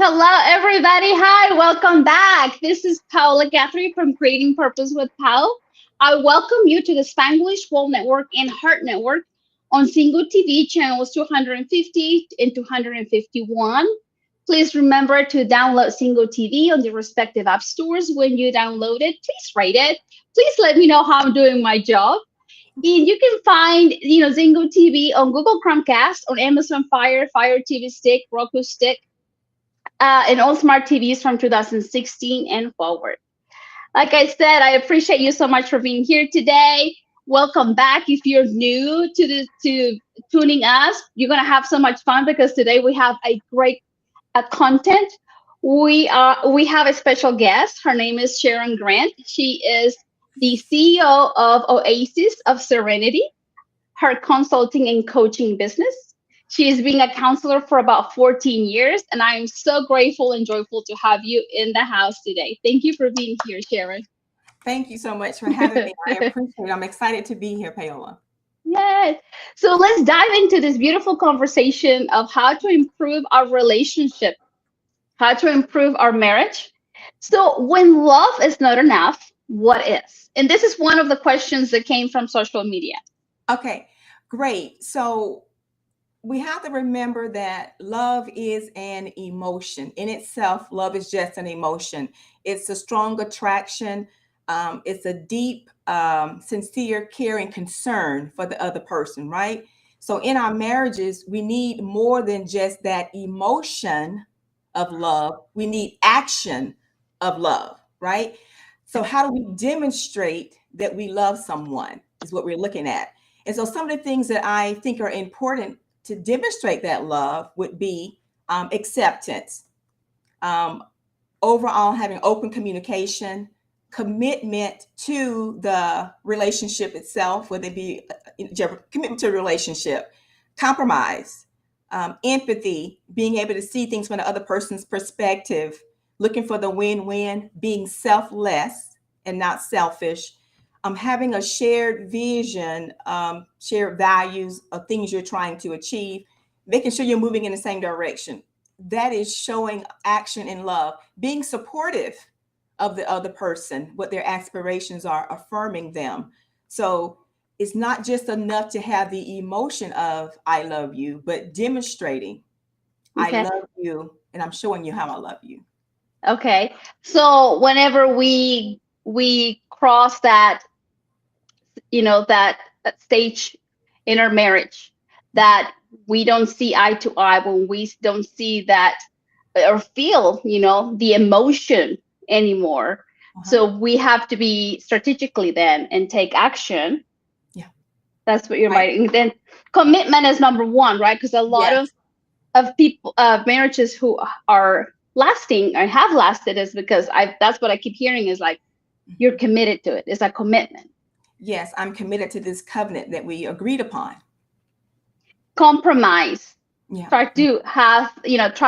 Hello, everybody. Hi, welcome back. This is Paola Guthrie from Creating Purpose with Pao. I welcome you to the Spanglish World Network and Heart Network on Single TV channels 250 and 251. Please remember to download Single TV on the respective app stores. When you download it, please rate it. Please let me know how I'm doing my job. And you can find, Zingo TV on Google Chromecast, on Amazon Fire TV Stick, Roku Stick, and all smart TVs from 2016 and forward. Like I said, I appreciate you so much for being here today. Welcome back. If you're new to tuning us, you're gonna have so much fun because today we have a great content. We have a special guest. Her name is Sharon Grant. She is the CEO of Oasis of Serenity, her consulting and coaching business. She has been a counselor for about 14 years, and I am so grateful and joyful to have you in the house today. Thank you for being here, Sharon. Thank you so much for having me. I appreciate it. I'm excited to be here, Paola. Yes. So let's dive into this beautiful conversation of how to improve our relationship, how to improve our marriage. So, when love is not enough, what is? And this is one of the questions that came from social media. Okay, great. So we have to remember that love is an emotion. In itself, love is just an emotion. It's a strong attraction. It's a deep, sincere care and concern for the other person, right? So in our marriages, we need more than just that emotion of love. We need action of love, right? So how do we demonstrate that we love someone is what we're looking at. And so some of the things that I think are important to demonstrate that love would be acceptance, um, overall having open communication, commitment to the relationship itself, whether it be commitment to a relationship, compromise, empathy, being able to see things from the other person's perspective, looking for the win-win, being selfless and not selfish, having a shared vision, shared values of things you're trying to achieve, making sure you're moving in the same direction. That is showing action in love, being supportive of the other person, what their aspirations are, affirming them. So it's not just enough to have the emotion of I love you, but demonstrating I Okay. love you and I'm showing you how I love you. Okay. So whenever we cross that, that stage in our marriage that we don't see eye to eye, when we don't see that or feel, the emotion anymore. Uh-huh. So we have to be strategically then and take action. Yeah. That's what you're Right. writing. Then commitment is number one, right? Because a lot Yes. of people marriages who are lasting or have lasted is because I that's what I keep hearing is like you're Mhm. committed to it. It's a commitment. Yes, I'm committed to this covenant that we agreed upon. Compromise. Yeah. Try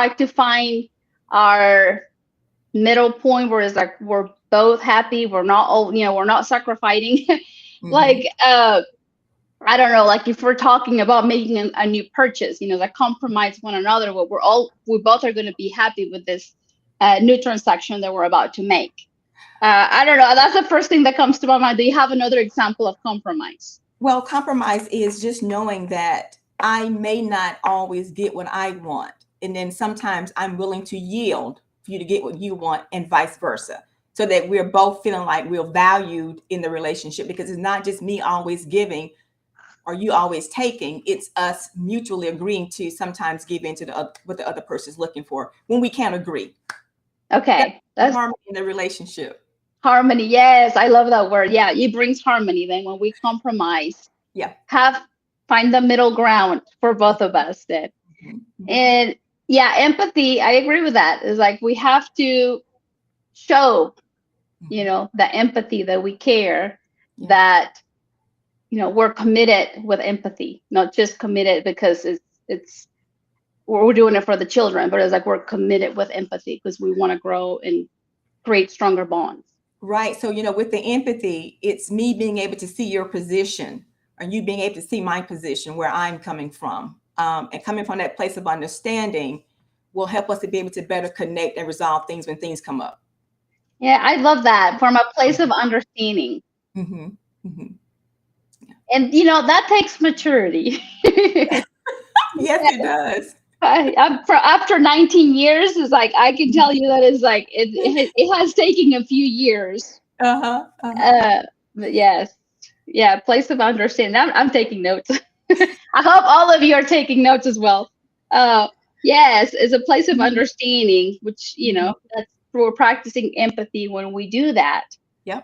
to find our middle point where it's like we're both happy. We're not all, we're not sacrificing. Hmm. like I don't know, like if we're talking about making a new purchase, like compromise one another, where we both are going to be happy with this new transaction that we're about to make. I don't know. That's the first thing that comes to my mind. Do you have another example of compromise? Well, compromise is just knowing that I may not always get what I want. And then sometimes I'm willing to yield for you to get what you want and vice versa. So that we're both feeling like we're valued in the relationship because it's not just me always giving or you always taking. It's us mutually agreeing to sometimes give in to what the other person is looking for when we can't agree. That's Okay, that's harmony in the relationship. harmony. Yes, I love that word. Yeah, it brings harmony then when we compromise, Yeah. have find the middle ground for both of us then. Mhm. And yeah, empathy, I agree with that. It's like we have to show, Mhm. the empathy that we care, Yeah. that we're committed with empathy, not just committed because it's we're doing it for the children, but it's like we're committed with empathy because we want to grow and create stronger bonds. Right. So, with the empathy, it's me being able to see your position and you being able to see my position where I'm coming from. And coming from that place of understanding, will help us to be able to better connect and resolve things when things come up. Yeah, I love that, from a place of understanding. Mm-hmm. Mm-hmm. And that takes maturity. Yes, it does. After 19 years, is like, I can tell you that it's like it has taken a few years. Uh-huh. Uh-huh. Uh, but yes, yeah, place of understanding. I'm taking notes. I hope all of you are taking notes as well. Uh, yes, it's a place of Mm-hmm. understanding, which Mm-hmm. that's we're practicing empathy when we do that. Yep.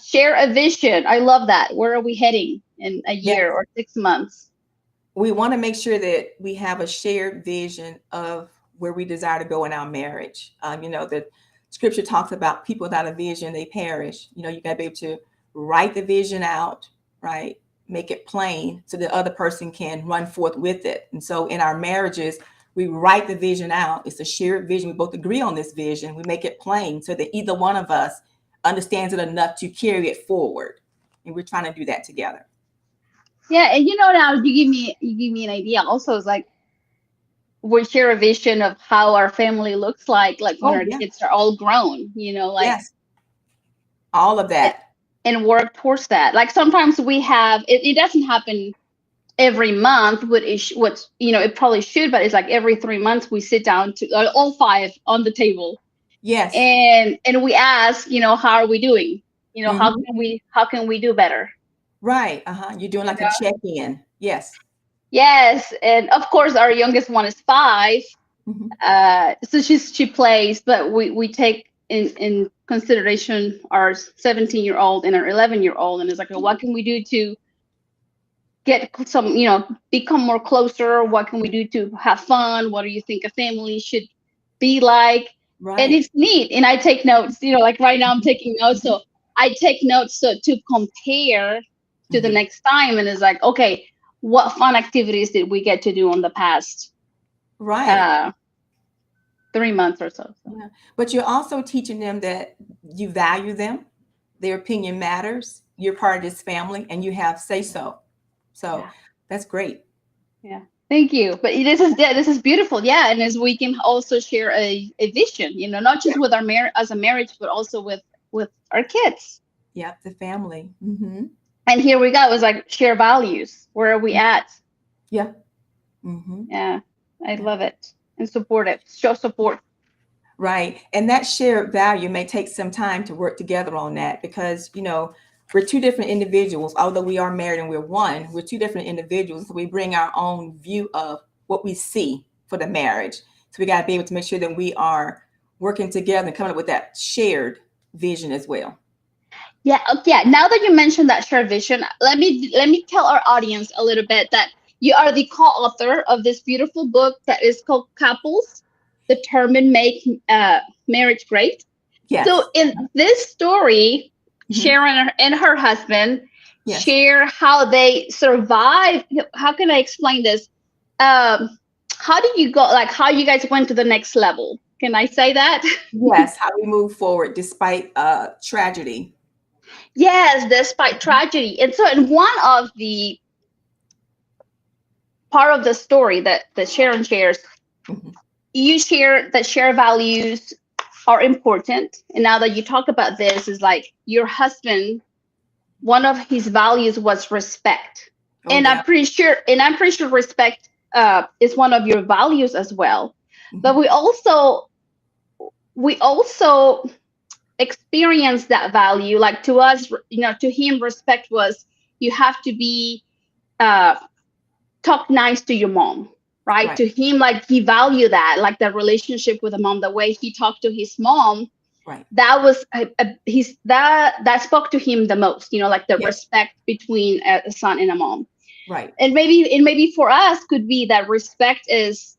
Share a vision. I love that. Where are we heading in a Yes. year or 6 months? We want to make sure that we have a shared vision of where we desire to go in our marriage. The scripture talks about people without a vision, they perish. You got to be able to write the vision out, right? Make it plain so the other person can run forth with it. And so in our marriages, we write the vision out. It's a shared vision. We both agree on this vision. We make it plain so that either one of us understands it enough to carry it forward. And we're trying to do that together. Yeah, and now you give me an idea. Also, it's like we share a vision of how our family looks like when Oh, our yeah. kids are all grown. Like, Yes. All of and, that. and work towards that. Like, sometimes we have it doesn't happen every month, it probably should, but it's like every 3 months we sit down to all five on the table, Yes. and we ask, how are we doing? How Hmm. can we do better? Right. Uh-huh. You're doing like a check-in. Yes. Yes, and of course our youngest one is 5. Hmm. So she plays, but we take in consideration our 17-year-old and our 11-year-old, and it's like, what can we do to get some, become more closer? What can we do to have fun? What do you think a family should be like? And Right. it's neat. And I take notes, like right now I'm Mhm. taking notes. So I take notes to compare to the Mhm. next time. And it's like, okay, what fun activities did we get to do on the past Right. uh, 3 months or so? So Yeah. But you're also teaching them that you value them, their opinion matters, you're part of this family, and you have say so. So yeah. that's great. Yeah. Thank you. But this is beautiful. Yeah. And as we can also share a vision, not Yeah. just with our as a marriage, but also with our kids. Yep. The family. Mm-hmm. And here we go. It was like share values. Where are we at? Yeah. Mm-hmm. Yeah. I Yeah. love it. And support it. Show support. Right. And that shared value may take some time to work together on that because, we're two different individuals. Although we are married and we're one, we're two different individuals. So we bring our own view of what we see for the marriage. So we got to be able to make sure that we are working together and coming up with that shared vision as well. Yeah, okay. Yeah. Now that you mentioned that shared vision, let me tell our audience a little bit that you are the co-author of this beautiful book that is called Couples Determine Make Marriage Great. So Yes. in this story, Mhm. Sharon and her husband Yes. share how they survive. How can I explain this? Um, how do you go? Like, how you guys went to the next level? Can I say that? Yes. How we move forward despite tragedy. Yes, despite tragedy. And so, in one of the part of the story that Sharon shares, Mhm. you share that share values are important. And now that you talk about this, is like your husband, one of his values was respect. Oh, And yeah. I'm pretty sure respect is one of your values as well. But Mhm. we also experience that value. Like, to us, to him, respect was, you have to be uh talk nice to your mom, right? Right. To him, like, he valued that, like the relationship with the mom, the way he talked to his mom, Right. that was that spoke to him the most, like the Yes. respect between a son and a mom. Right. And maybe for us could be that respect is,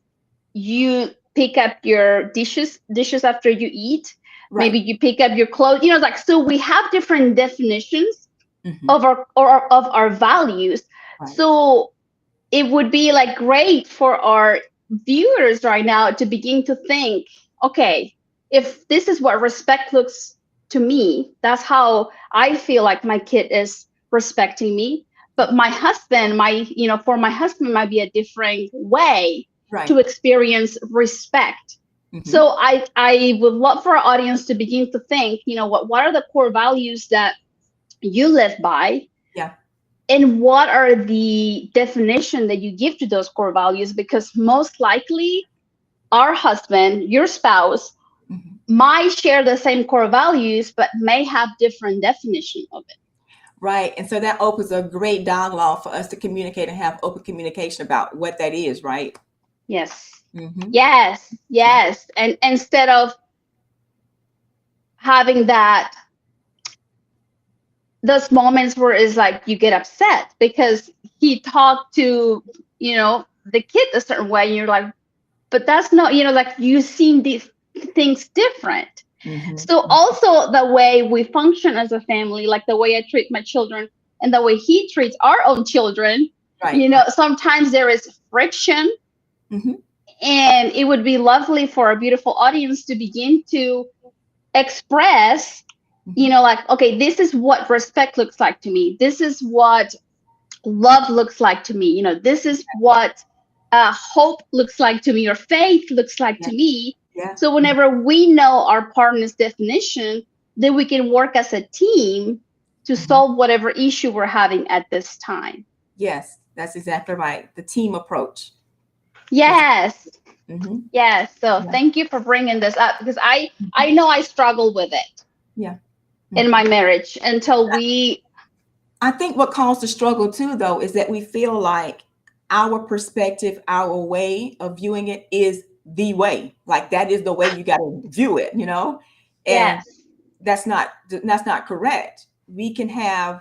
you pick up your dishes after you eat. Maybe Right. you pick up your clothes, like, so we have different definitions Hmm. of our values. Right. So it would be like great for our viewers right now to begin to think, okay, if this is what respect looks to me, that's how I feel like my kid is respecting me. But my husband, for my husband, might be a different way. Right. to experience respect. Hmm. So I would love for our audience to begin to think, what are the core values that you live by, Yeah. and what are the definition that you give to those core values? Because most likely our husband, your spouse, Hmm. might share the same core values, but may have different definition of it. Right. And so that opens a great dialogue for us to communicate and have open communication about what that is, right? Yes. Hmm. Yes. Yeah. Yes. And instead of having those moments where it's like you get upset because he talked to, the kid a certain way, and you're like, but that's not, like you seen these things different. Hmm. So also the way we function as a family, like the way I treat my children and the way he treats our own children, Right. Right. sometimes there is friction. Hmm. And it would be lovely for a beautiful audience to begin to express, Hmm. like, okay, this is what respect looks like to me. This is what love looks like to me. This is what hope looks like to me, or faith looks like Yeah. to me. Yeah. So whenever we know our partner's definition, then we can work as a team to Hmm. solve whatever issue we're having at this time. Yes, that's exactly right. The team approach. That's. Yes. Hmm. Yes. So Yeah. thank you for bringing this up, because I know I struggle with it Yeah. in Mhm. my marriage until we. I think what caused the struggle too, though, is that we feel like our perspective, our way of viewing it is the way. Like that is the way you got to view it, and Yes. that's not correct. We can have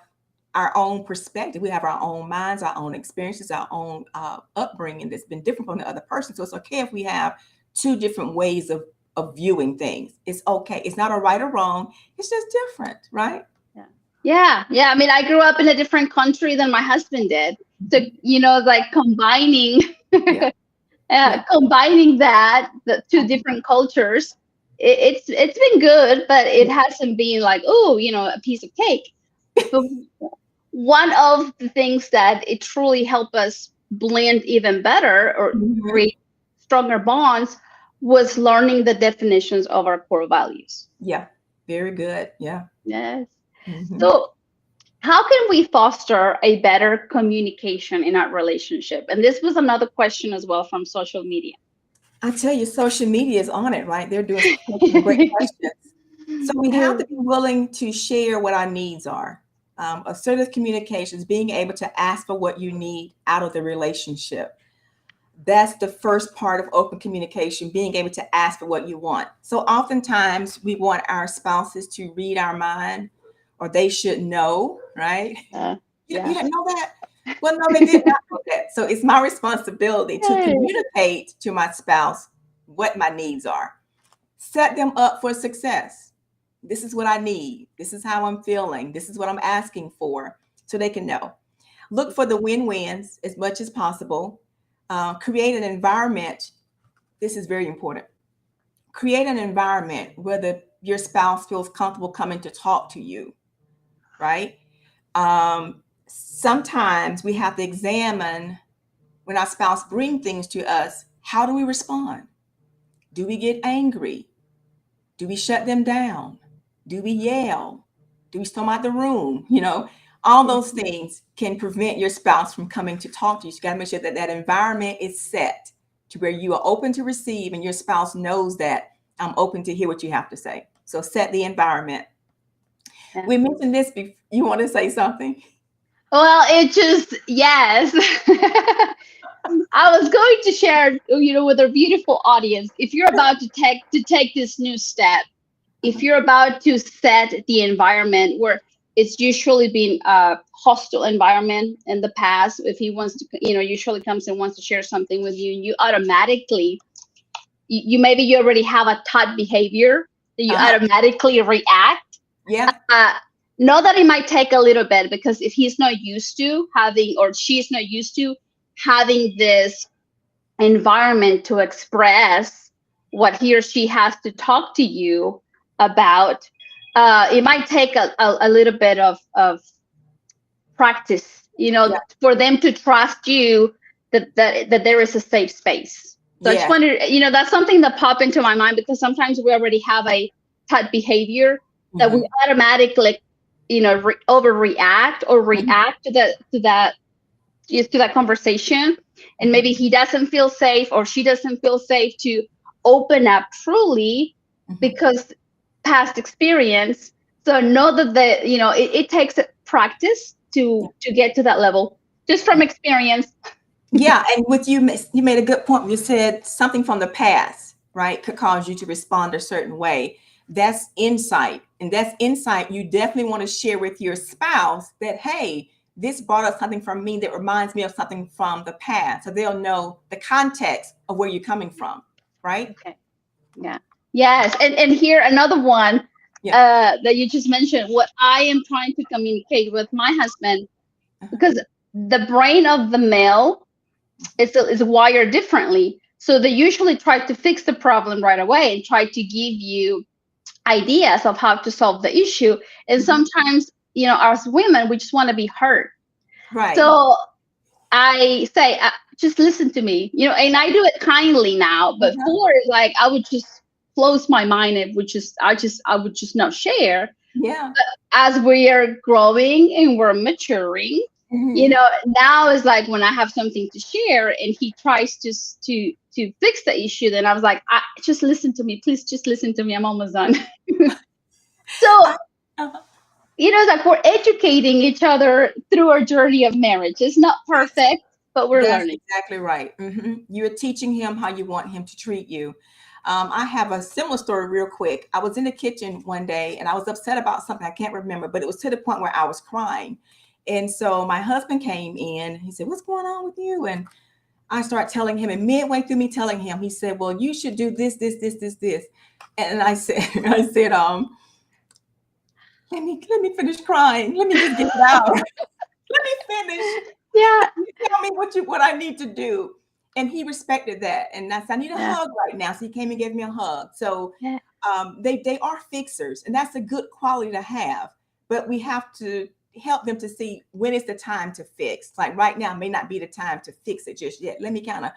our own perspective. We have our own minds, our own experiences, our own upbringing that's been different from the other person. So it's okay if we have two different ways of viewing things. It's okay. It's not a right or wrong. It's just different, right? Yeah. Yeah. Yeah. I mean, I grew up in a different country than my husband did. So, Mhm. like combining, Yeah. Yeah. combining the two different cultures, it's been good, but it hasn't been like, oh, a piece of cake. But one of the things that it truly helped us blend even better or Mhm. create stronger bonds was learning the definitions of our core values. Yeah. Very good. Yeah. Yes. Hmm. So how can we foster a better communication in our relationship? And this was another question as well from social media. I tell you, social media is on it, right? They're doing some great questions. So we have to be willing to share what our needs are. Assertive communications, being able to ask for what you need out of the relationship. That's the first part of open communication, being able to ask for what you want. So oftentimes we want our spouses to read our mind, or they should know, right? Uh, You yeah. didn't know that? Well, no, they did not know that. So it's my responsibility to communicate to my spouse what my needs are, set them up for success. This is what I need. This is how I'm feeling. This is what I'm asking for, so they can know. Look for the win-wins as much as possible. Create an environment. This is very important. Create an environment where your spouse feels comfortable coming to talk to you, right? Sometimes we have to examine when our spouse bring things to us, how do we respond? Do we get angry? Do we shut them down? Do we yell? Do we storm out the room? All those things can prevent your spouse from coming to talk to you. So you got to make sure that that environment is set to where you are open to receive and your spouse knows that I'm open to hear what you have to say. So set the environment. Yeah. We mentioned this before. You want to say something? Well, it just, yes. I was going to share, with our beautiful audience, if you're about to take this new step, if you're about to set the environment where it's usually been a hostile environment in the past, if he wants to, usually comes and wants to share something with you, and you automatically, maybe you already have a taught behavior that you Uh-huh. automatically react. Yeah. uh, know that it might take a little bit, because if he's not used to having, or she's not used to having this environment to express what he or she has to talk to you about, it might take a little bit of practice, Yeah. for them to trust you that there is a safe space. So I just Yes. wanted, that's something that popped into my mind because sometimes we already have a type behavior that we Hmm. automatically, overreact or Hmm. react to that conversation, and Hmm. maybe he doesn't feel safe or she doesn't feel safe to open up truly Hmm. because past experience. So know that it takes practice to get to that level, just from experience. Yeah, and with you, you made a good point. You said something from the past, right, could cause you to respond a certain way. That's insight, and that's insight you definitely want to share with your spouse. That hey, this brought up something from me that reminds me of something from the past, so they'll know the context of where you're coming from, right? Okay. Yeah. Yes. And here another one Yeah. that you just mentioned. What I am trying to communicate with my husband, Uh-huh. because the brain of the male is wired differently. So they usually try to fix the problem right away and try to give you ideas of how to solve the issue. And Mhm. sometimes, as women, we just want to be heard. Right. So I say, just listen to me, and I do it kindly now. But Uh-huh. before, like, I would just close my mind and I would just not share. Yeah. As we are growing and we're maturing, Hmm. now is like when I have something to share and he tries to fix the issue, then I was like, just listen to me, please, just listen to me. I'm almost done. So I, uh-huh. it's like we're educating each other through our journey of marriage. It's not perfect, but we're That's learning. exactly right. You're teaching him how you want him to treat you. I have a similar story, real quick. I was in the kitchen one day and I was upset about something. I can't remember, but it was to the point where I was crying. And so my husband came in. He said, "What's going on with you?" And I start telling him, and midway through me telling him, he said, "Well, you should do this, this, this, this, this." And I said, I said, let me finish crying. Let me just get it out. Let me finish. Yeah, Tell me what I need to do. And he respected that. And I said, I need a yeah, hug right now. So he came and gave me a hug. So yeah, they are fixers, and that's a good quality to have. But we have to help them to see when is the time to fix. Like right now may not be the time to fix it just yet. Let me kind of,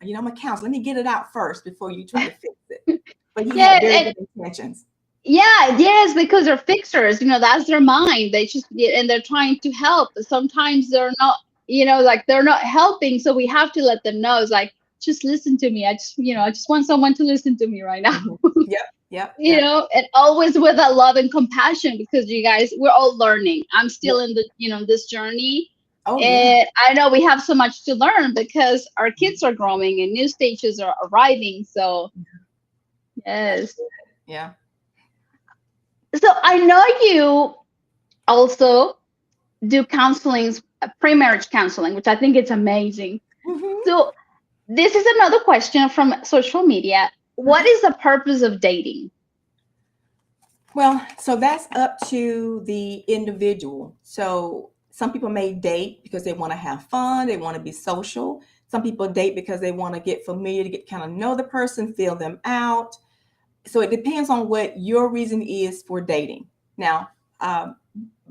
I'm a counselor. Let me get it out first before you try to fix it. But he had yeah. very And good intentions. yeah, yes, because they're fixers. That's their mind. They just and they're trying to help. But sometimes they're not. Like they're not helping. So we have to let them know. It's like, just listen to me. I just want someone to listen to me right now. Mhm. Yep, yep, yep, And always with that love and compassion, because you guys, we're all learning. I'm still yep. in this journey, Oh yeah. and I know we have so much to learn because our kids are growing and new stages are arriving. So That's yes. good. Yeah. So I know you also do counseling, pre-marriage counseling, which I think it's amazing. Hmm. So this is another question from social media. What is the purpose of dating? Well, so that's up to the individual. So some people may date because they want to have fun, they want to be social. Some people date because they want to get familiar, to get kind of know the person, feel them out. So it depends on what your reason is for dating. Now, um,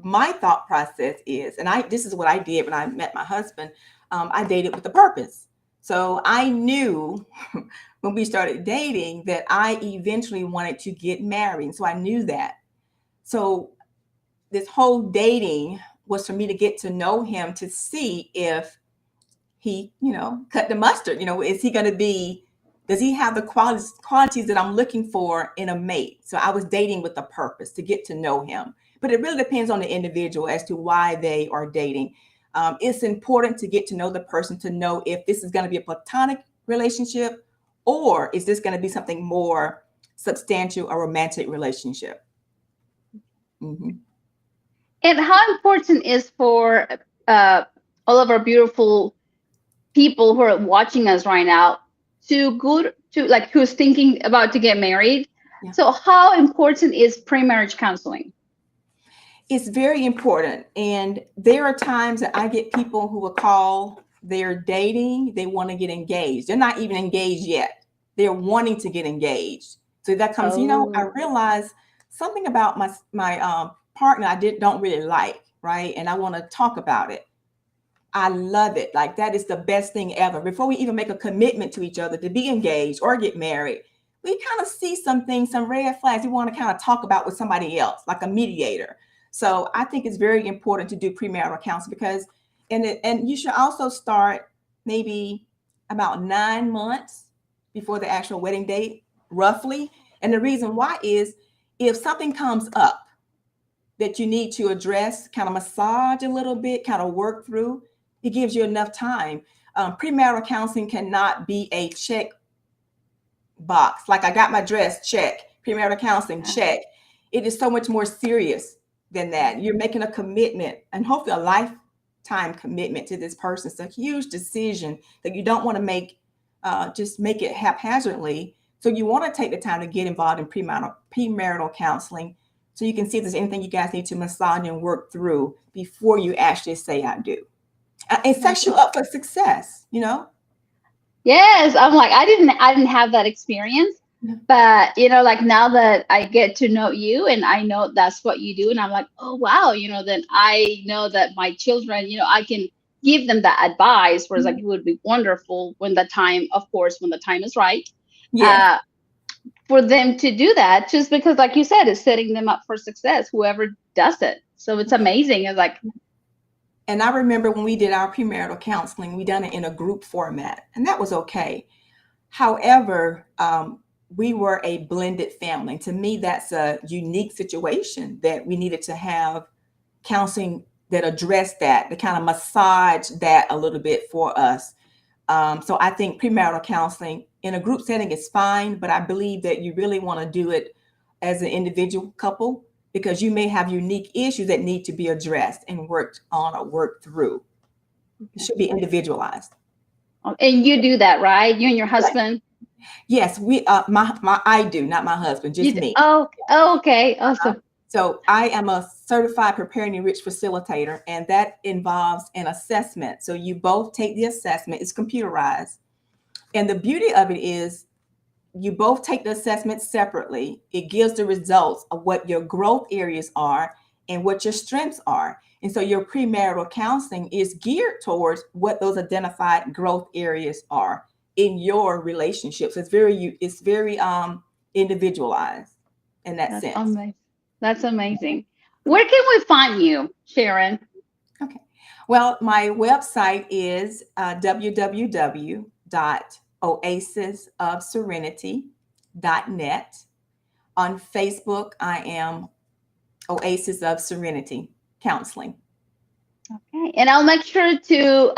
my thought process is, and this is what I did when I met my husband. I dated with a purpose. So I knew when we started dating that I eventually wanted to get married. So I knew that. So this whole dating was for me to get to know him, to see if he, cut the mustard. Is he going to be, does he have the qualities that I'm looking for in a mate? So I was dating with a purpose to get to know him. But it really depends on the individual as to why they are dating. It's important to get to know the person, to know if this is going to be a platonic relationship, or is this going to be something more substantial, a romantic relationship. Hmm. And how important is for uh, all of our beautiful people who are watching us right now to good to like who's thinking about to get married? Yeah. So how important is pre-marriage counseling? It's very important. And there are times that I get people who will call, they're dating, they want to get engaged. They're not even engaged yet. They're wanting to get engaged. So that comes, I Oh, realize something about my partner I don't really like, right? And I want to talk about it. I love it. Like that is the best thing ever. Before we even make a commitment to each other to be engaged or get married, we kind of see some things, some red flags we want to kind of talk about with somebody else, like a mediator. So I think it's very important to do premarital counseling because, and you should also start maybe about 9 months before the actual wedding date, roughly. And the reason why is if something comes up that you need to address, kind of massage a little bit, kind of work through, it gives you enough time. Premarital counseling cannot be a check box. Like I got my dress, check. Premarital counseling, check. It is so much more serious than that. You're making a commitment and hopefully a lifetime commitment to this person. It's a huge decision that you don't want to make, just make it haphazardly. So you want to take the time to get involved in premarital counseling so you can see if there's anything you guys need to massage and work through before you actually say I do. It sets you up for success, you know? Yes, I'm like I didn't have that experience, but like now that I get to know you and I know that's what you do, and I'm like, oh wow, then I know that my children, I can give them that advice. Whereas like it would be wonderful when the time, of course, when the time is right, Yes. uh, for them to do that. Just because, like you said, it's setting them up for success. Whoever does it, so it's amazing. It's like, And I remember when we did our premarital counseling, we done it in a group format, and that was okay. However, we were a blended family. To me, that's a unique situation that we needed to have counseling that addressed that, to kind of massage that a little bit for us. So I think premarital counseling in a group setting is fine, but I believe that you really want to do it as an individual couple because you may have unique issues that need to be addressed and worked on or worked through. It should be individualized. and you do that, right? You and your husband. Yes, we I do, not my husband, just me. Oh, okay, awesome. So I am a certified Prepare and Enrich facilitator, and that involves an assessment. So you both take the assessment, it's computerized. And the beauty of it is you both take the assessment separately. It gives the results of what your growth areas are and what your strengths are. And so your premarital counseling is geared towards what those identified growth areas are in your relationships. It's very individualized in that That's sense. amazing. That's amazing. Where can we find you, Sharon? Okay. Well, my website is www.oasisofserenity.net. On Facebook, I am Oasis of Serenity Counseling. Okay, and I'll make sure to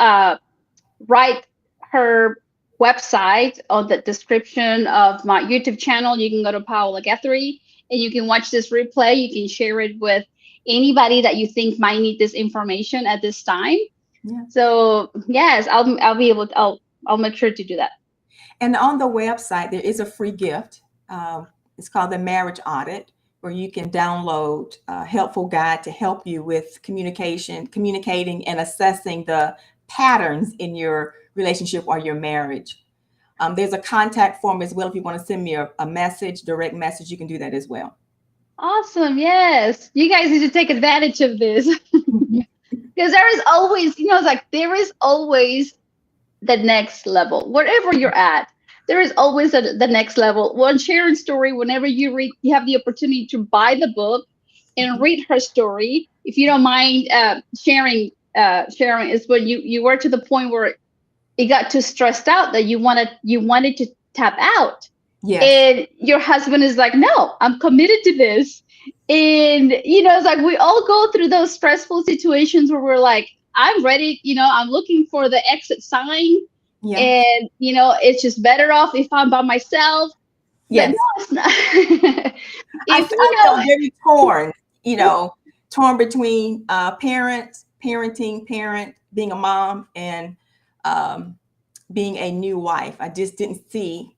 write her website on the description of my YouTube channel. You can go to Paola Guthrie and you can watch this replay. You can share it with anybody that you think might need this information at this time. Yeah. So yes, I'll be able to, I'll make sure to do that. And on the website, there is a free gift. It's called the Marriage Audit, where you can download a helpful guide to help you with communicating, and assessing the patterns in your relationship or your marriage. There's a contact form as well. If you want to send me a message, direct message, you can do that as well. Awesome. Yes. You guys need to take advantage of this. Because there is always, it's like there is always the next level. Wherever you're at, there is always the next level. One Sharon's story, whenever you read, you have the opportunity to buy the book and read her story. If you don't mind sharing, is when you were to the point where it got too stressed out that you wanted to tap out. Yes. And your husband is like, no, I'm committed to this. And it's like we all go through those stressful situations where we're like, I'm ready, I'm looking for the exit sign. Yeah. And it's just better off if I'm by myself. Yes. But no, it's not. I feel very torn, torn between parent, being a mom, and being a new wife. I just didn't see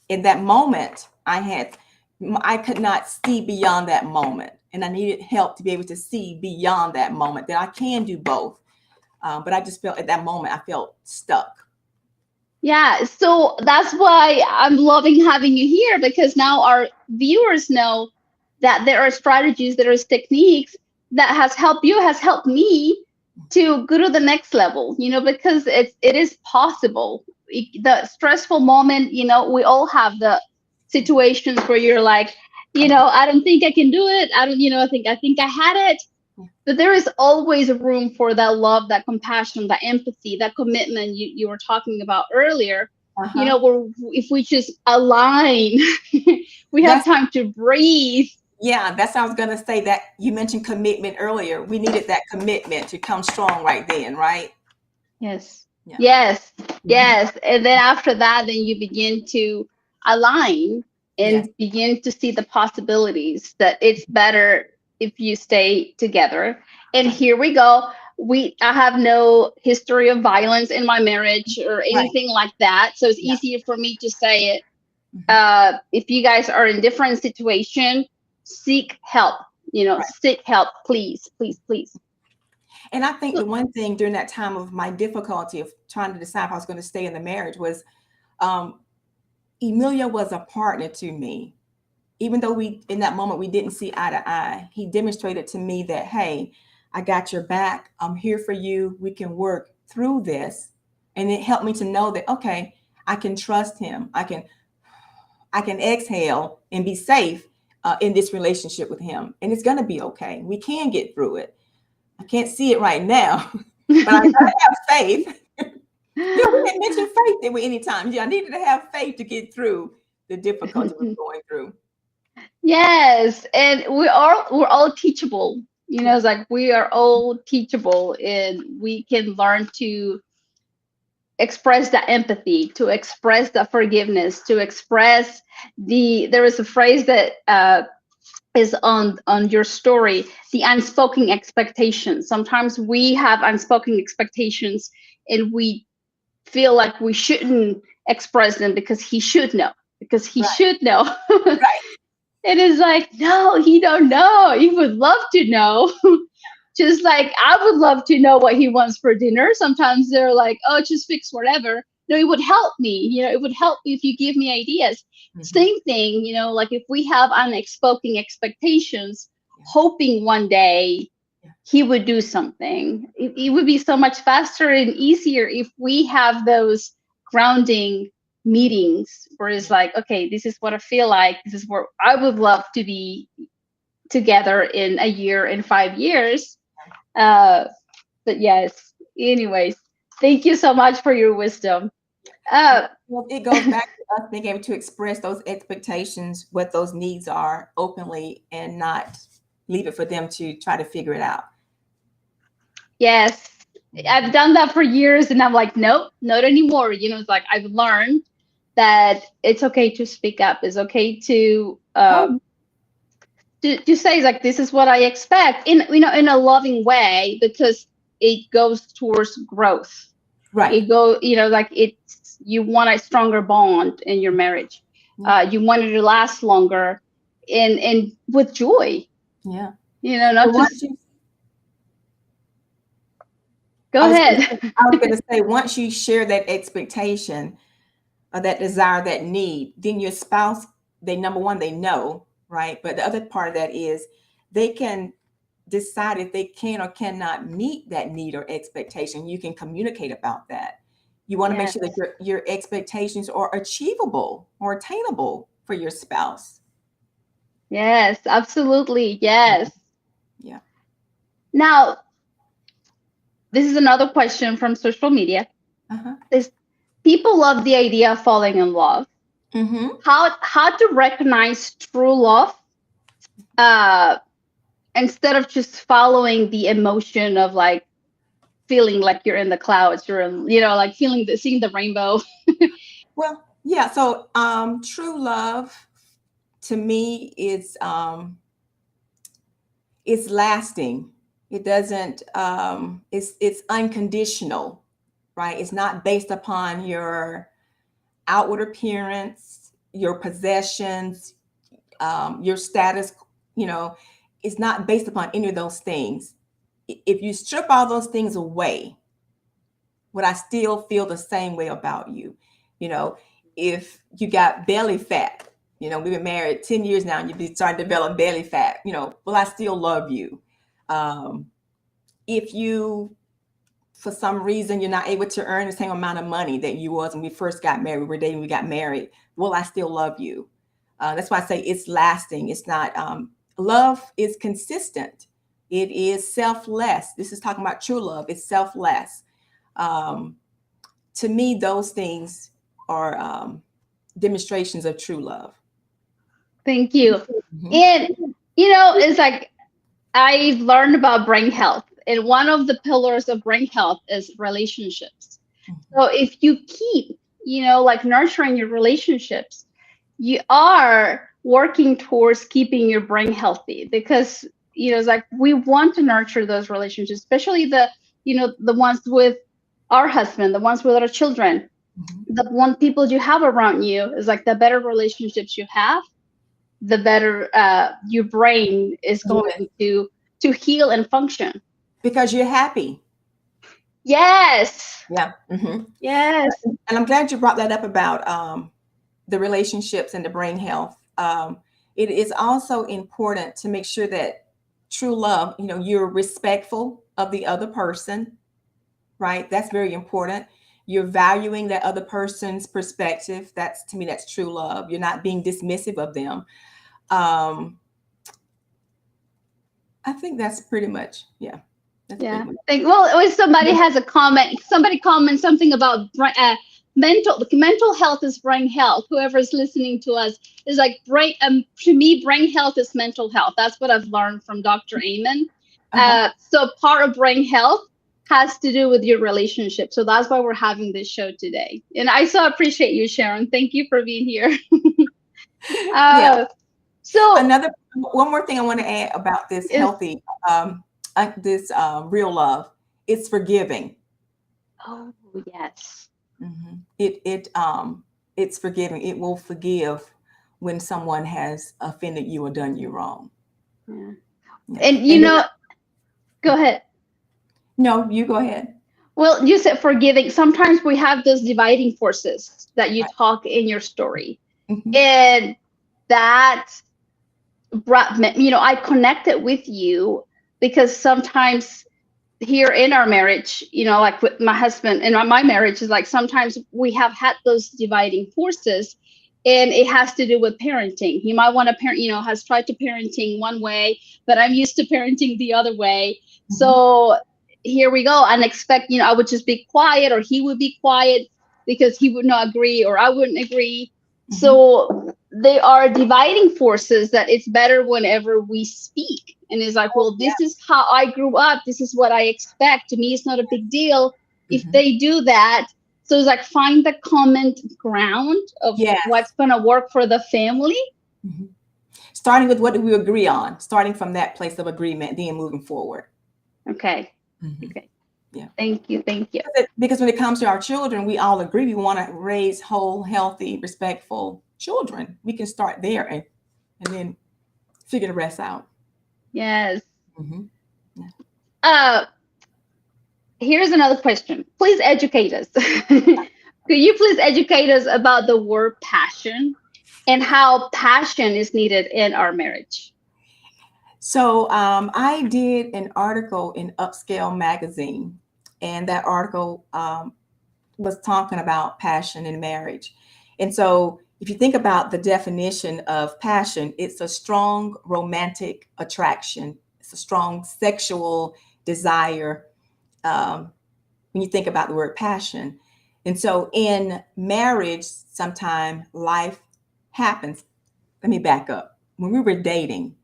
in that moment. I could not see beyond that moment, and I needed help to be able to see beyond that moment that I can do both. But I just felt at that moment I felt stuck. Yeah, so that's why I'm loving having you here, because now our viewers know that there are strategies, there is techniques that has helped me to go to the next level, because it is possible. The stressful moment, we all have the situations where you're like, I don't think I can do it. I don't, I think I had it. But there is always room for that love, that compassion, that empathy, that commitment you were talking about earlier. Uh-huh. Where if we just align, we have That's time to breathe. Yeah, that's what I was gonna say. That you mentioned commitment earlier. We needed that commitment to come strong right then, right? Yes. Yeah. Yes. Hmm. Yes. And then after that, then you begin to align Yes. and begin to see the possibilities that it's better if you stay together. And Right. here we go. I have no history of violence in my marriage or Right. anything like that. So it's Yeah. easier for me to say it. Hmm. If you guys are in different situation, seek help. Right. Seek help, please, please, please. And I think the one thing during that time of my difficulty of trying to decide if I was going to stay in the marriage was, um, Emilia was a partner to me. Even though we, in that moment, we didn't see eye to eye, he demonstrated to me that, hey, I got your back. I'm here for you. We can work through this. And it helped me to know that, okay, I can trust him. I can exhale and be safe in this relationship with him. And it's going to be okay. We can get through it. I can't see it right now, but I gotta have faith. We didn't mention faith did we any times. Yeah, I needed to have faith to get through the difficulty we're going through. Yes, and we're all teachable. Yeah. It's like we are all teachable, and we can learn to express that empathy, to express that forgiveness, to express there is a phrase that is on your story, the unspoken expectations. Sometimes we have unspoken expectations, and we feel like we shouldn't express them because he should know, because he Right. should know. Right. It is like, no, he don't know. He would love to know. Just like I would love to know what he wants for dinner. Sometimes they're like, oh, just fix whatever. No, it would help me. It would help me if you give me ideas. Hmm. Same thing, like if we have unspoken expectations, Yeah. hoping one day Yeah. he would do something. It would be so much faster and easier if we have those grounding meetings where it's Yeah. like, okay, this is what I feel like. This is where I would love to be together in a year, in 5 years. Uh, but yes, anyways, thank you so much for your wisdom. Uh, Well, it goes back to us being able to express those expectations, what those needs are openly, and not leave it for them to try to figure it out. yes, I've Mhm. done that for years, and I'm like, nope, not anymore. It's like I've learned that it's okay to speak up. It's okay Oh, to say like this is what I expect in a loving way, because it goes towards growth. right. Like you want a stronger bond in your marriage. Yeah. You want it to last longer, and with joy. Yeah. So Not once just you go I was gonna ahead. I was gonna say, once you share that expectation or that desire, that need, then your spouse, they number one, they know, right? But the other part of that is they can decide if they can or cannot meet that need or expectation. You can communicate about that. You want to make Yes, sure that your expectations are achievable or attainable for your spouse. yes, absolutely, yes. Yeah. Now, this is another question from social media. Uh-huh. Is people love the idea of falling in love. Mm-hmm. How to recognize true love, uh, instead of just following the emotion of like feeling like you're in the clouds, you're in, like seeing the rainbow. Well, yeah. So, true love to me is lasting. It doesn't. It's unconditional, right? It's not based upon your outward appearance, your possessions, your status. You know, it's not based upon any of those things. If you strip all those things away, would I still feel the same way about you? You know, if you got belly fat, we've been married 10 years now and you be starting to develop belly fat, will I still love you? If you for some reason you're not able to earn the same amount of money that you was when we first got married. We were dating, we got married. Will I still love you? That's why I say it's lasting. It's not, love is consistent. It is selfless. This is talking about true love. It's selfless. Um, to me, those things are demonstrations of true love. Thank you. Mhm. And it's like I've learned about brain health, and one of the pillars of brain health is relationships. So if you keep, like nurturing your relationships, you are working towards keeping your brain healthy because, it's like we want to nurture those relationships, especially the ones with our husband, the ones with our children, Mhm. the one people you have around you is like the better relationships you have, the better your brain is Yes, going to heal and function. because you're happy. Yes. Yeah. Hmm. Yes. And I'm glad you brought that up about the relationships and the brain health. It is also important to make sure that true love, you're respectful of the other person, right? That's very important. You're valuing that other person's perspective. That's, to me, that's true love. You're not being dismissive of them. Um, I think that's pretty much, yeah, that's pretty Yeah. much. Well, if somebody has a comment, somebody comments something about mental health is brain health. Whoever is listening to us is like brain. To me, brain health is mental health. That's what I've learned from Dr. Amen. Uh-huh. So part of brain health has to do with your relationship. So that's why we're having this show today. And I so appreciate you, Sharon. Thank you for being here. Yeah. uh, so Another one more thing I want to add about this is healthy, this real love. It's forgiving. oh yes. It's forgiving. It will forgive when someone has offended you or done you wrong. Yeah. Yeah. And And then, go ahead. no, you go ahead. Well, you said forgiving. Sometimes we have those dividing forces that you Right. talk in your story. Hmm. And that brought me, I connected with you because sometimes here in our marriage, like with my husband and my marriage is like sometimes we have had those dividing forces, and it has to do with parenting. He might want to parent, has tried to parenting one way, but I'm used to parenting the other way. Hmm. So here we go. And expect, I would just be quiet or he would be quiet because he would not agree or I wouldn't agree. Hmm. So they are dividing forces that it's better whenever we speak. And it's like, well, Yeah. this is how I grew up. This is what I expect. To me, it's not a big deal if Hmm. they do that. So it's like find the common ground of Yes. what's going to work for the family. Hmm. Starting with what do we agree on? Starting from that place of agreement, then moving forward. Okay. Hmm. Okay. Yeah. Thank you. Thank you. Because when it comes to our children, we all agree we want to raise whole, healthy, respectful children. We can start there and then figure the rest out. Yes. Hmm. Yeah. Uh, Here's another question. Please educate us. Could you please educate us about the word passion and how passion is needed in our marriage? So I did an article in Upscale magazine, and that article was talking about passion in marriage. And so if you think about the definition of passion, it's a strong romantic attraction, it's a strong sexual desire, um, when you think about the word passion. And so in marriage, sometime life happens. Let me back up. When we were dating,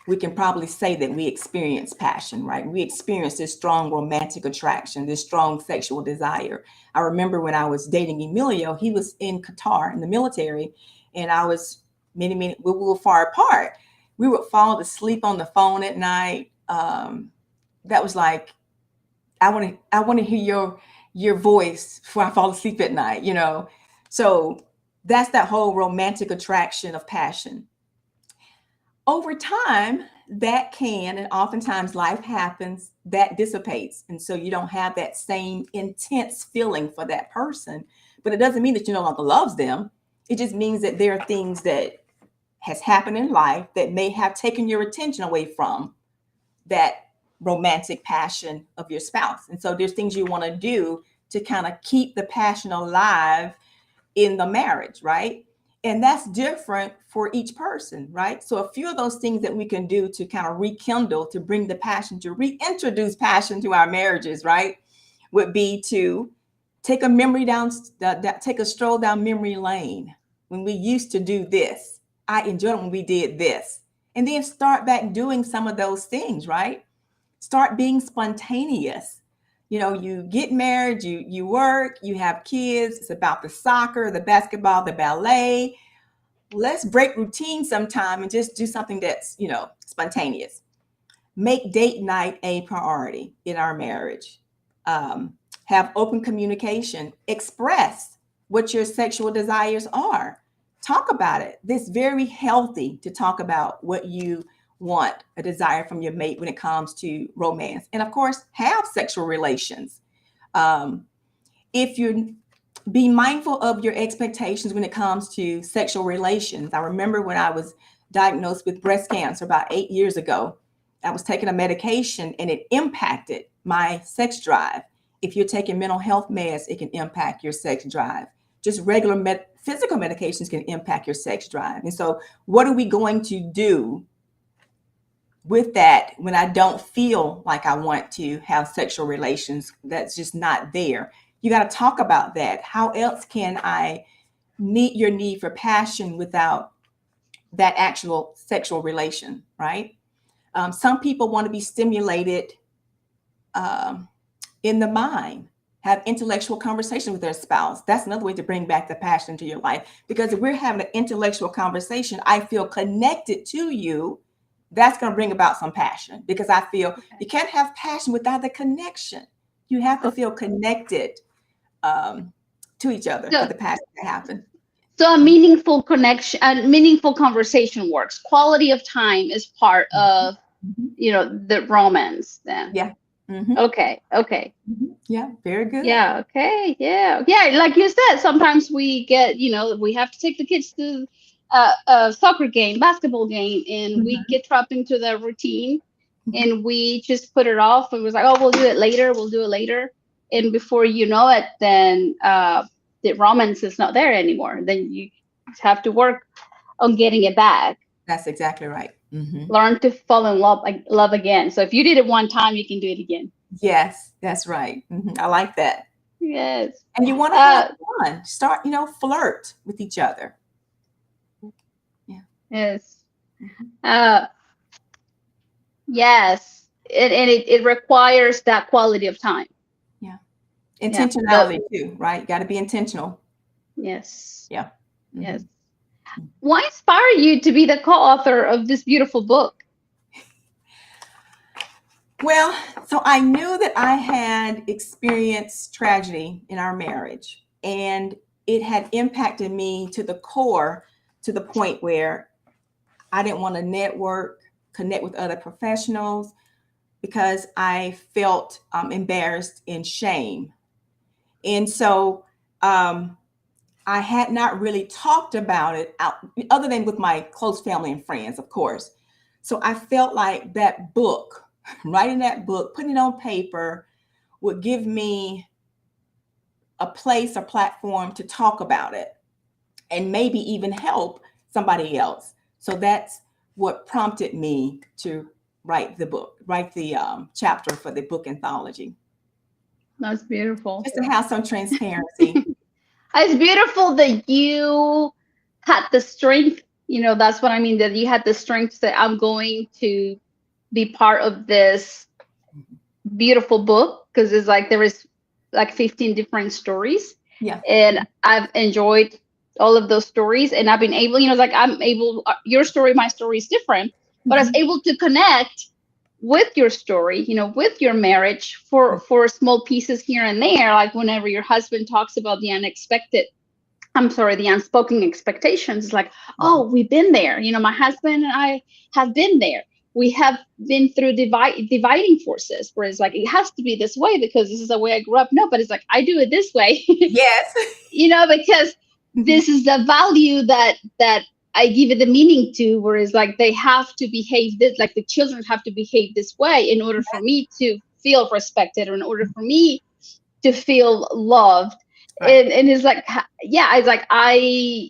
we can probably say that we experience passion, right? We experience this strong romantic attraction, this strong sexual desire. I remember when I was dating Emilio, he was in Qatar in the military, and I was we were far apart. We would fall asleep on the phone at night. That was like, I want to hear your voice before I fall asleep at night, you know? So that's that whole romantic attraction of passion. Over time, that can, and oftentimes life happens, that dissipates. And so you don't have that same intense feeling for that person. But it doesn't mean that you no longer loves them. It just means that there are things that has happened in life that may have taken your attention away from that romantic passion of your spouse. And so there's things you want to do to kind of keep the passion alive in the marriage, right? And that's different for each person, right? So a few of those things that we can do to kind of rekindle, to bring the passion, to reintroduce passion to our marriages, right, would be to take a memory down, take a stroll down memory lane. When we used to do this, I enjoyed it when we did this. And then start back doing some of those things, right? Start being spontaneous. You know, you get married, you work, you have kids. It's about the soccer, the basketball, the ballet. Let's break routine sometime and just do something that's, you know, spontaneous. Make date night a priority in our marriage. Have open communication. Express what your sexual desires are. Talk about it. It's very healthy to talk about what you want, a desire from your mate when it comes to romance. And of course, have sexual relations. If you be mindful of your expectations when it comes to sexual relations. I remember when I was diagnosed with breast cancer about 8 years ago, I was taking a medication and it impacted my sex drive. If you're taking mental health meds, it can impact your sex drive. Just regular physical medications can impact your sex drive. And so what are we going to do with that when I don't feel like I want to have sexual relations? That's just not there. You got to talk about that. How else can I meet your need for passion without that actual sexual relation, right? Some people want to be stimulated in the mind, have intellectual conversation with their spouse. That's another way to bring back the passion to your life. Because if we're having an intellectual conversation, I feel connected to you. That's going to bring about some passion, because I feel you can't have passion without the connection. You have to feel connected to each other for the passion to happen. So a meaningful connection, a meaningful conversation works. Quality of time is part of, you know, the romance then. Yeah. Okay. Yeah, very good. Yeah, okay. Yeah. Like you said, sometimes we get, you know, we have to take the kids to a soccer game, basketball game, and we get trapped into the routine and we just put it off. It was like, oh, we'll do it later. And before you know it, then the romance is not there anymore. Then you have to work on getting it back. That's exactly right. Learn to fall in love again. So if you did it one time, you can do it again. Yes, that's right. I like that. Yes. And you want to have fun. Start, you know, flirt with each other. Yeah. Yes. Yes. And it requires that quality of time. Yeah. Intentionality too, right? You got to be intentional. Yes. Yeah. Yes. What inspired you to be the co-author of this beautiful book? Well, so I knew that I had experienced tragedy in our marriage, and it had impacted me to the core, to the point where I didn't want to connect with other professionals, because I felt embarrassed and shame. And so I had not really talked about it other than with my close family and friends, of course. So I felt like that book, writing that book, putting it on paper, would give me a place, a platform to talk about it, and maybe even help somebody else. So that's what prompted me to write the book, write the chapter for the book anthology. That's beautiful. Just to have some transparency. It's beautiful that you had the strength, you know, that's what I mean, that you had the strength to say, I'm going to be part of this beautiful book, because it's like there is like 15 different stories. Yeah. And I've enjoyed all of those stories, and I've been able, you know, like I'm able, your story, my story is different, but I was able to connect with your story, you know, with your marriage for small pieces here and there. Like whenever your husband talks about the unspoken expectations, it's like, oh, we've been there. You know, my husband and I have been there. We have been through dividing forces, where it's like, it has to be this way because this is the way I grew up. No, but it's like, I do it this way. Yes. You know, because this is the value that I give it the meaning to, whereas like they have to behave this, like the children have to behave this way in order for me to feel respected, or in order for me to feel loved. Right. And it's like, yeah, it's like I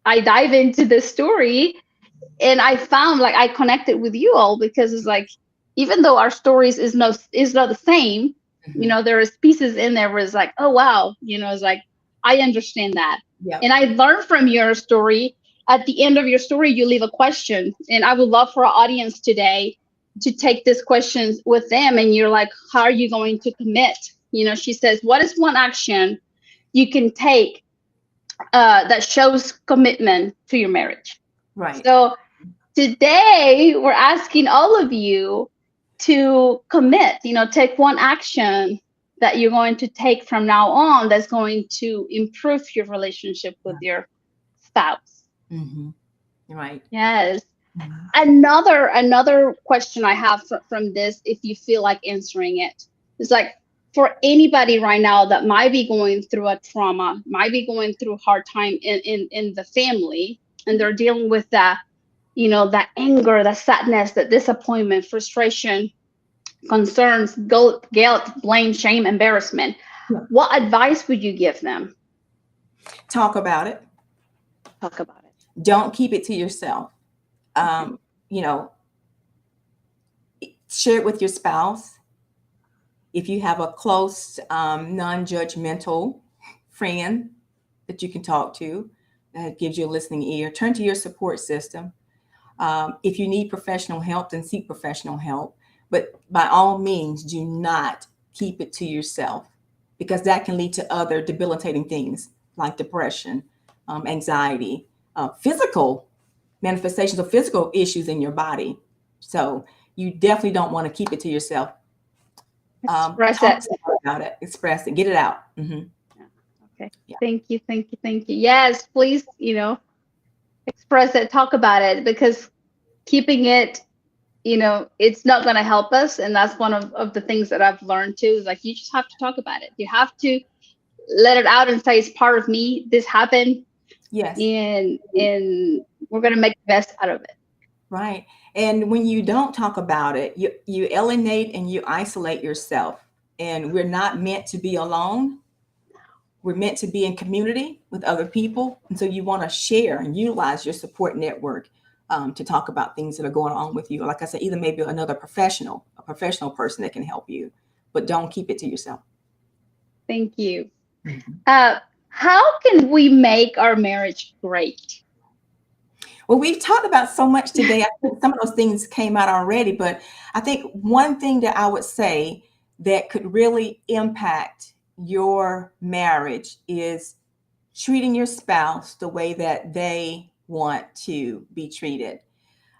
dive into the story, and I found like I connected with you all, because it's like, even though our stories is not the same, Mm-hmm. there is pieces in there where it's like, oh wow, it's like I understand that. Yep. And I learned from your story. At the end of your story, you leave a question, and I would love for our audience today to take these questions with them. And you're like, how are you going to commit? She says, what is one action you can take that shows commitment to your marriage? Right. So today we're asking all of you to commit, take one action that you're going to take from now on that's going to improve your relationship with your spouse. Mm-hmm. Right. Yes. Mm-hmm. Another question I have from this, if you feel like answering it, is like, for anybody right now that might be going through a trauma, might be going through a hard time in the family, and they're dealing with that, that anger, that sadness, that disappointment, frustration, concerns, guilt, blame, shame, embarrassment. Yeah. What advice would you give them? Talk about it. Talk about it. Don't keep it to yourself. Okay. Um, you know, share it with your spouse. If you have a close, non-judgmental friend that you can talk to, that gives you a listening ear, turn to your support system. If you need professional help, then seek professional help. But by all means, do not keep it to yourself, because that can lead to other debilitating things like depression, anxiety, physical manifestations of physical issues in your body. So you definitely don't want to keep it to yourself. Express Talk it. to someone about it, express it, get it out. Mm-hmm. Yeah. Okay. Yeah. Thank you. Thank you. Thank you. Yes, please, express it, talk about it, because keeping it, it's not going to help us. And that's one of the things that I've learned too, is like, you just have to talk about it. You have to let it out and say, it's part of me. This happened, Yes. and we're going to make the best out of it. Right. And when you don't talk about it, you alienate and you isolate yourself. And we're not meant to be alone. We're meant to be in community with other people. And so you want to share and utilize your support network, to talk about things that are going on with you. Like I said, either maybe another professional, a professional person that can help you, but don't keep it to yourself. Thank you. Mhm. How can we make our marriage great? Well, we've talked about so much today. I think some of those things came out already, but I think one thing that I would say that could really impact your marriage is treating your spouse the way that they want to be treated.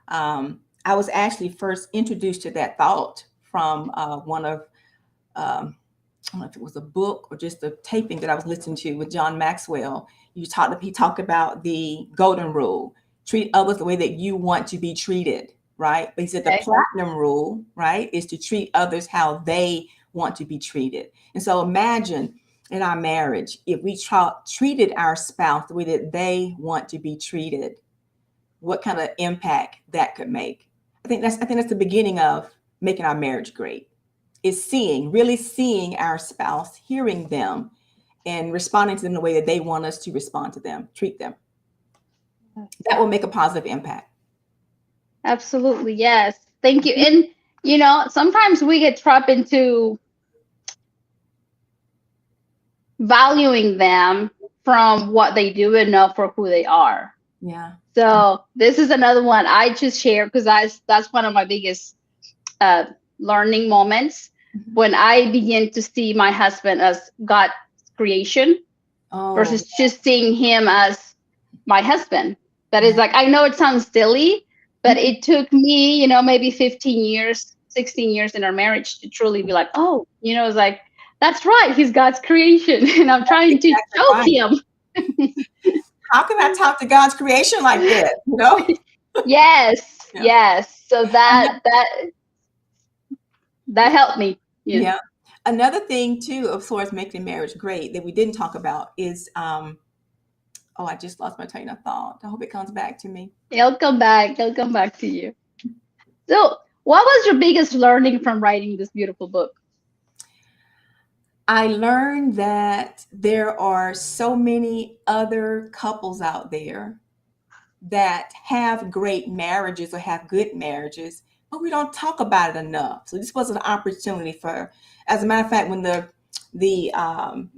I was actually first introduced to that thought from one of, I don't know if it was a book or just a taping that I was listening to with John Maxwell. He talked about the golden rule: treat others the way that you want to be treated, right? But he said the Okay. platinum rule, right, is to treat others how they want to be treated. And so imagine in our marriage, if we treated our spouse the way that they want to be treated, what kind of impact that could make. I think that's the beginning of making our marriage great, is really seeing our spouse, hearing them, and responding to them the way that they want us to respond to them, treat them. That will make a positive impact. Absolutely. Yes. Thank you. And, sometimes we get trapped into valuing them from what they do and not for who they are. Yeah. So this is another one I just share, because that's one of my biggest uh, learning moments, Mhm. when I begin to see my husband as God's creation Oh, versus just seeing him as my husband. That is yeah. like, I know it sounds silly, but Mhm. it took me, maybe 15 years, 16 years in our marriage to truly be like, oh, it's like, that's right, he's God's creation. And I'm trying to Exactly show right. him. How can I talk to God's creation like that? You know? Yes, Yeah. yes. So Ano- that helped me. Yeah. Yeah. Another thing too, of course, making marriage great that we didn't talk about is Oh, I just lost my train of thought. I hope it comes back to me. It'll come back. It'll come back to you. So, what was your biggest learning from writing this beautiful book? I learned that there are so many other couples out there that have great marriages or have good marriages, but we don't talk about it enough. So this was an opportunity for, as a matter of fact, when the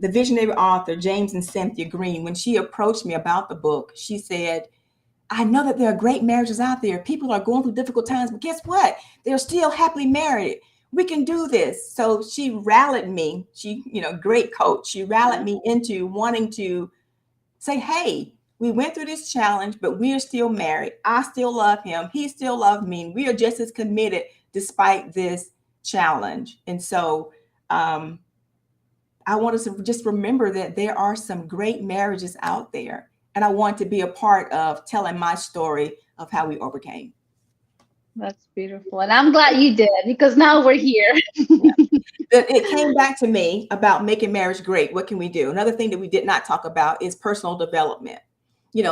visionary author James and Cynthia Green, when she approached me about the book, she said, I know that there are great marriages out there. People are going through difficult times, but guess what? They're still happily married. We can do this. So she rallied me. She, great coach. She rallied me into wanting to say, hey, we went through this challenge, but we are still married. I still love him. He still loves me. We are just as committed despite this challenge. And so I want us to just remember that there are some great marriages out there. And I want to be a part of telling my story of how we overcame. That's beautiful. And I'm glad you did because now we're here. Yeah. It came back to me about making marriage great. What can we do? Another thing that we did not talk about is personal development.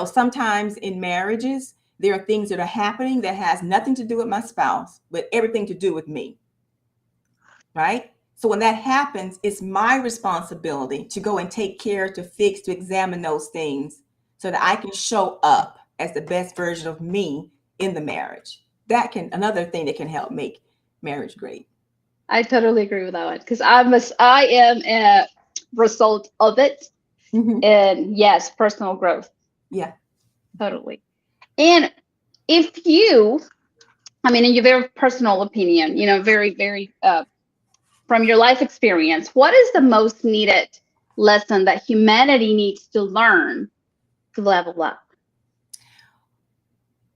Sometimes in marriages, there are things that are happening that has nothing to do with my spouse, but everything to do with me. Right? So when that happens, it's my responsibility to go and take care, to fix, to examine those things so that I can show up as the best version of me in the marriage. Another thing that can help make marriage great. I totally agree with that one because I am a result of it. Mm-hmm. And yes, personal growth. Yeah. Totally. And if you, I mean, in your very personal opinion, very, very from your life experience, what is the most needed lesson that humanity needs to learn to level up?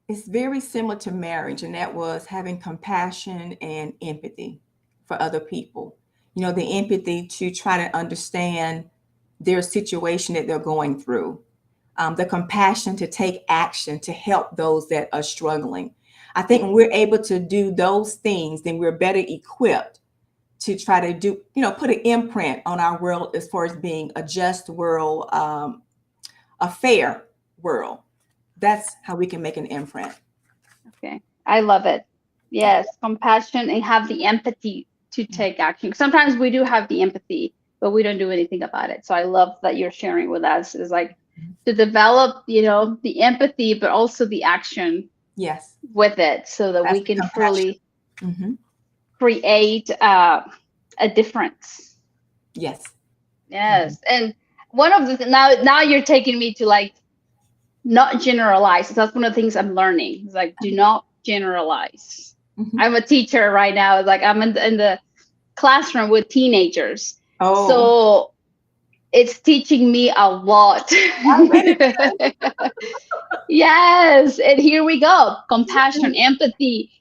It's very similar to marriage, and that was having compassion and empathy for other people. The empathy to try to understand their situation that they're going through, the compassion to take action to help those that are struggling. I think when we're able to do those things, then we're better equipped to try to do, put an imprint on our world as far as being a just world, a fair world. That's how we can make an imprint. Okay. I love it. Yes, compassion and have the empathy to take action. Sometimes we do have the empathy, but we don't do anything about it. So I love that you're sharing with us is like to develop, the empathy, but also the action Yes. with it so that That's we the can compassion. truly create a difference. Yes. Yes. And one of the now you're taking me to like not generalize. That's one of the things I'm learning. It's like do not generalize. I'm a teacher right now. It's like I'm in the classroom with teenagers. Oh. So it's teaching me a lot. Yes, and here we go. Compassion, empathy,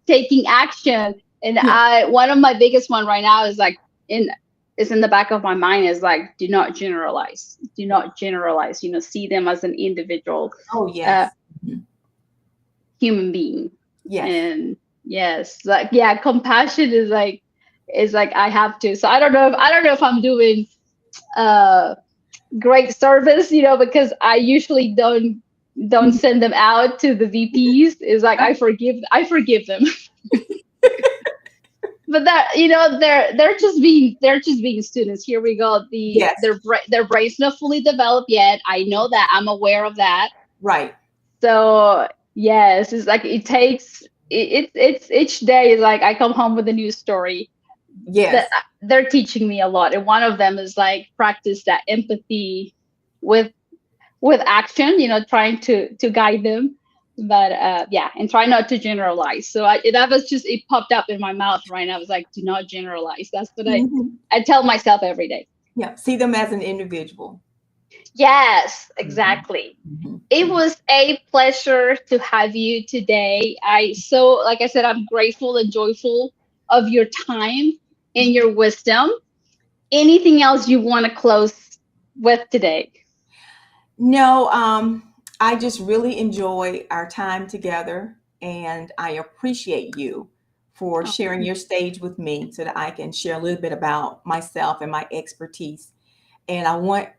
taking action. And one of my biggest one right now is like is in the back of my mind is like, do not generalize. Do not generalize. See them as an individual. Oh yes. Human being. Yes. And yes, like compassion is like I have to. So I don't know if I'm doing great service, because I usually don't send them out to the VPs. Is like I forgive them. But that they're just being students. Here we go. Their brain's not fully developed yet. I know that. I'm aware of that. Right. So yes, it's like it takes it's each day is like I come home with a new story. Yes. They're teaching me a lot, and one of them is like practice that empathy with action. Trying to guide them, but and try not to generalize. So that was just it popped up in my mouth right now. I was like, do not generalize. That's what I tell myself every day. Yeah, see them as an individual. Yes, exactly. It was a pleasure to have you today. Like I said, I'm grateful and joyful of your time and your wisdom. Anything else you want to close with today? No, I just really enjoy our time together, and I appreciate you for sharing your stage with me so that I can share a little bit about myself and my expertise. And I want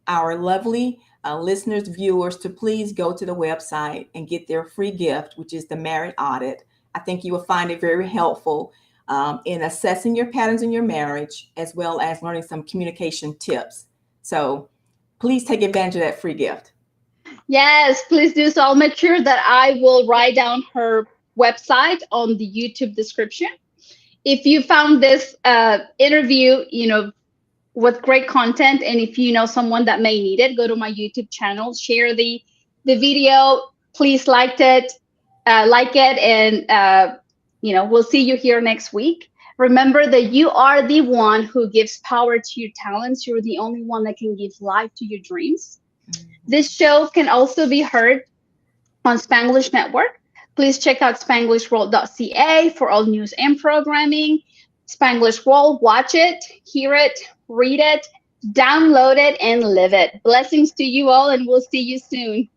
our lovely listeners, viewers, to please go to the website and get their free gift, which is the marriage audit. I think you will find it very helpful in assessing your patterns in your marriage, as well as learning some communication tips. So please take advantage of that free gift. Yes, please do so. I'll make sure that I will write down her website on the YouTube description. If you found this interview, with great content, and if you know someone that may need it, go to my YouTube channel, share the video. Please like it, and we'll see you here next week. Remember that you are the one who gives power to your talents. You're the only one that can give life to your dreams. This show can also be heard on Spanglish Network. Please check out SpanglishWorld.ca for all news and programming. Spanglish World, watch it, hear it, read it, download it, and live it. Blessings to you all, and we'll see you soon.